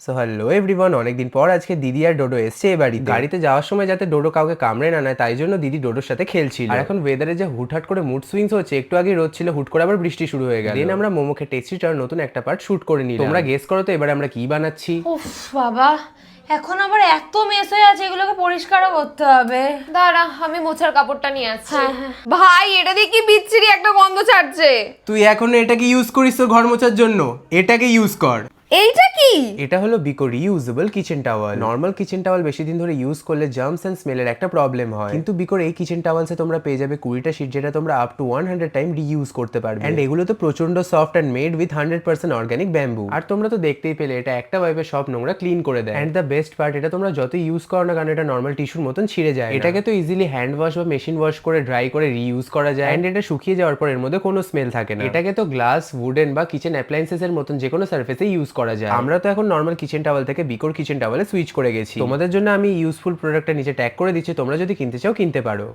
So hello everyone, অনেকদিন পর আজকে দিদি আর ডোডো এসছে এ বাড়িতে। গাড়িতে যাওয়ার সময় যাতে ডোডো কাউকে কামড়ে না নেয় তাই জন্য দিদি ডোডোর সাথে খেলছিল। আর এখন ওয়েদারে যে হুটহাট করে মুড সুইংস হচ্ছে, একটু আগে রোদ ছিল, হুট করে আবার বৃষ্টি শুরু হয়ে গেল। দেন আমরা মোমোকে টেস্টিটার নতুন একটা পার্ট শুট করে নিলাম। তোমরা গেস করো তো এবারে আমরা কি বানাচ্ছি। উফ বাবা, এখন আবার এত মেস হয়ে আছে, এগুলোকে পরিষ্কারও করতে হবে। দাঁড়া, আমি মোছার কাপড়টা নিয়ে আসছি। হ্যাঁ, হ্যাঁ। ভাই, এটা দিয়ে কি বিচ্ছিরি একটা গন্ধ ছাড়ছে। তুই এখনো এটাকে ইউজ করিস তোর ঘর মোছার জন্য? এটাকে ইউজ কর। এইটা কি? এটা হলো বিকো reusable kitchen towel. Normal kitchen towel বেশি দিন ধরে ইউজ করলে জার্মস এন্ড স্মেলের একটা প্রবলেম হয়, কিন্তু বিকোর এই কিচেন টাওয়ালসে তোমরা পেয়ে যাবে 20টা শীট, যেটা তোমরা আপ টু 100 টাইম রিইউজ করতে পারবে। এন্ড এগুলো তো প্রচন্ড soft and made with 100% organic bamboo. আর তোমরা তো দেখতেই পেলে এটা একটা ওয়াইপে সব নোংরা ক্লিন করে দেয়। এন্ড দ্য বেস্ট পার্ট, এটা তোমরা যত ইউজ করো না কারণ এটা নর্মাল টিস্যুর মতন ছিঁড়ে যায়। এটাকে তো ইজিলি হ্যান্ড ওয়াশ বা মেশিন ওয়াশ করে ড্রাই করে রিইউজ করা যায়। এন্ড এটা শুকিয়ে যাওয়ার পর এর মধ্যে কোনো স্মেল থাকে না। এটাকে তো গ্লাস, উডেন বা কিচেন অ্যাপ্লায়েন্সেস এর মতন যে কোনো সারফেসে ইউজ করা যায়। আমরা তো এখন নর্মাল কিচেন টাওয়াল থেকে বিকোর কিচেন টাওয়ালে সুইচ করে গেছি। তোমাদের জন্য আমি ইউজফুল প্রোডাক্টটা নিচে ট্যাগ করে দিচ্ছি, তোমরা যদি কিনতে চাও কিনতে পারো।